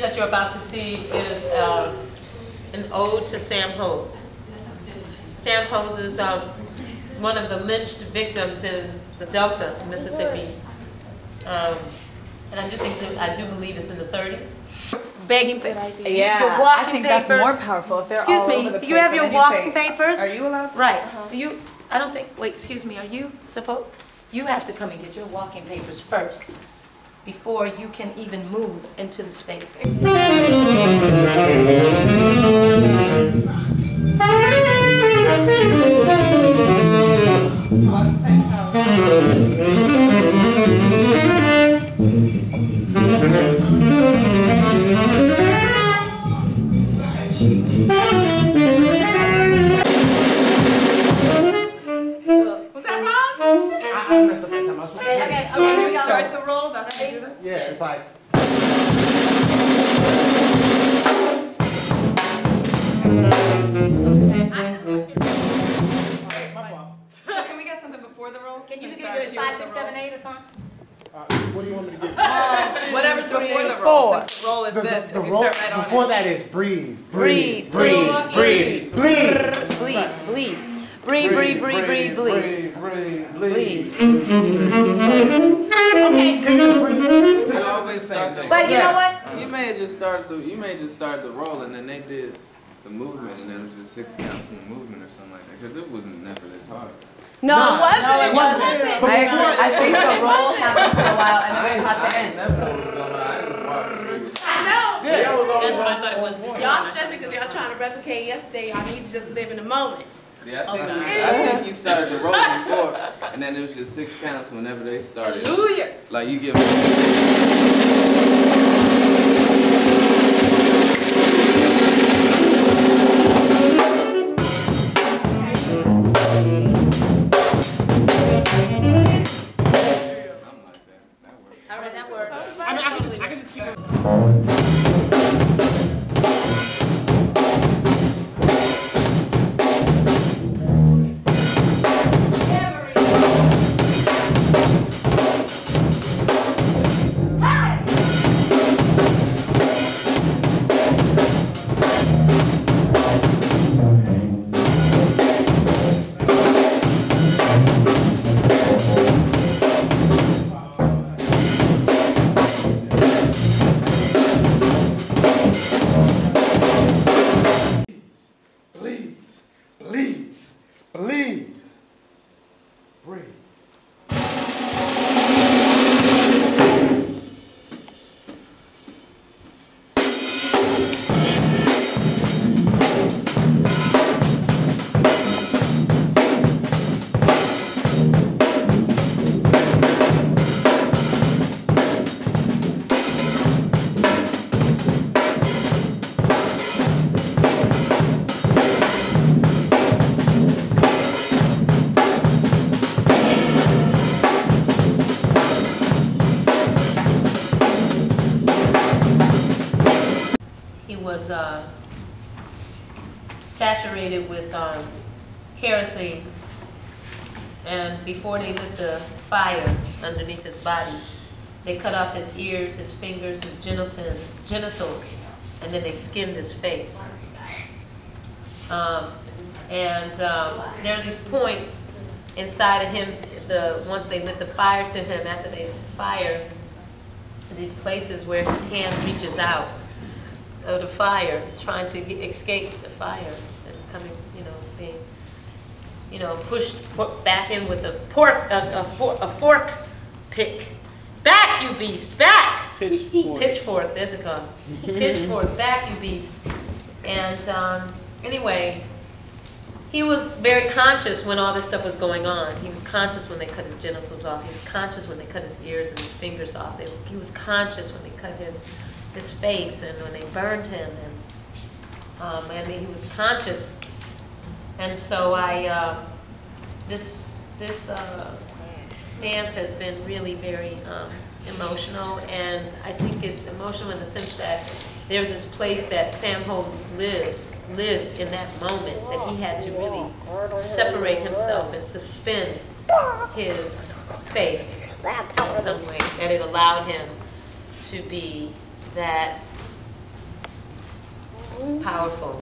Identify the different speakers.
Speaker 1: That you're about to see is an ode to Sam Hose. Sam Hose is one of the lynched victims in the Delta, Mississippi, and I do believe it's in the 30s. Begging,
Speaker 2: yeah,
Speaker 1: walking
Speaker 2: I think
Speaker 1: papers.
Speaker 2: that's more powerful if they're
Speaker 1: Excuse
Speaker 2: all
Speaker 1: me,
Speaker 2: over the
Speaker 1: do you
Speaker 2: place,
Speaker 1: have
Speaker 2: and
Speaker 1: your
Speaker 2: then
Speaker 1: walking
Speaker 2: say,
Speaker 1: papers?
Speaker 2: Are you allowed to?
Speaker 1: Right. Do you? I don't think. Wait, excuse me. Are you supposed? You have to come and get your walking papers first before you can even move into the space.
Speaker 3: Was that wrong?
Speaker 4: I messed up that time. I was supposed to
Speaker 3: Okay, here we go. Start the roll. That's how you do this?
Speaker 4: Yeah, it's like.
Speaker 3: So can we get something before the roll?
Speaker 1: Can you just get yours 5, 6, 7, 8 or something?
Speaker 4: What do you want me to get?
Speaker 3: Whatever's before the roll. Since the roll is this.
Speaker 4: The
Speaker 3: if you
Speaker 4: roll,
Speaker 3: start right on
Speaker 4: before
Speaker 3: it.
Speaker 4: that is breathe.
Speaker 1: Breathe.
Speaker 4: Breathe.
Speaker 1: Breathe.
Speaker 4: Bleed.
Speaker 1: Bleed. Bleed. Breathe, breathe, breathe, breathe, bleed. Bleed.
Speaker 3: Okay.
Speaker 5: You always start the.
Speaker 1: But you know what?
Speaker 5: You may have just started the roll, and then they did the movement, and then it was just 6 counts in the movement or something like that, because it wasn't never this hard.
Speaker 2: No, it wasn't.
Speaker 1: No, it wasn't.
Speaker 2: I think the roll happened for a while and then we caught the end.
Speaker 5: I just watched through it.
Speaker 3: I know.
Speaker 4: Yeah, that was
Speaker 1: That's what I thought it was.
Speaker 3: Y'all stressing because y'all trying to replicate yesterday. Y'all need to just live in the moment.
Speaker 5: Yeah, I think you started the roll before, and then it was just 6 counts whenever they started.
Speaker 3: Hallelujah.
Speaker 5: Like you give.
Speaker 1: All right, that works.
Speaker 4: I mean, I can just keep it. Bleed. Breathe.
Speaker 1: Was saturated with heresy, and before they lit the fire underneath his body, they cut off his ears, his fingers, his genitals, and then they skinned his face. There are these points inside of him. Once they lit the fire to him, after they lit the fire, these places where his hand reaches out of the fire, trying to escape the fire, and coming, being, pushed back in with a fork pick. Back, you beast, back! Pitchfork, there's a gun. Pitchfork, back, you beast. And anyway, he was very conscious when all this stuff was going on. He was conscious when they cut his genitals off. He was conscious when they cut his ears and his fingers off. He was conscious when they cut his face and when they burned him, and he was conscious. And so this dance has been really very emotional, and I think it's emotional in the sense that there's this place that Sam Hose lived in that moment, that he had to really separate himself and suspend his faith in some way, that it allowed him to be that powerful.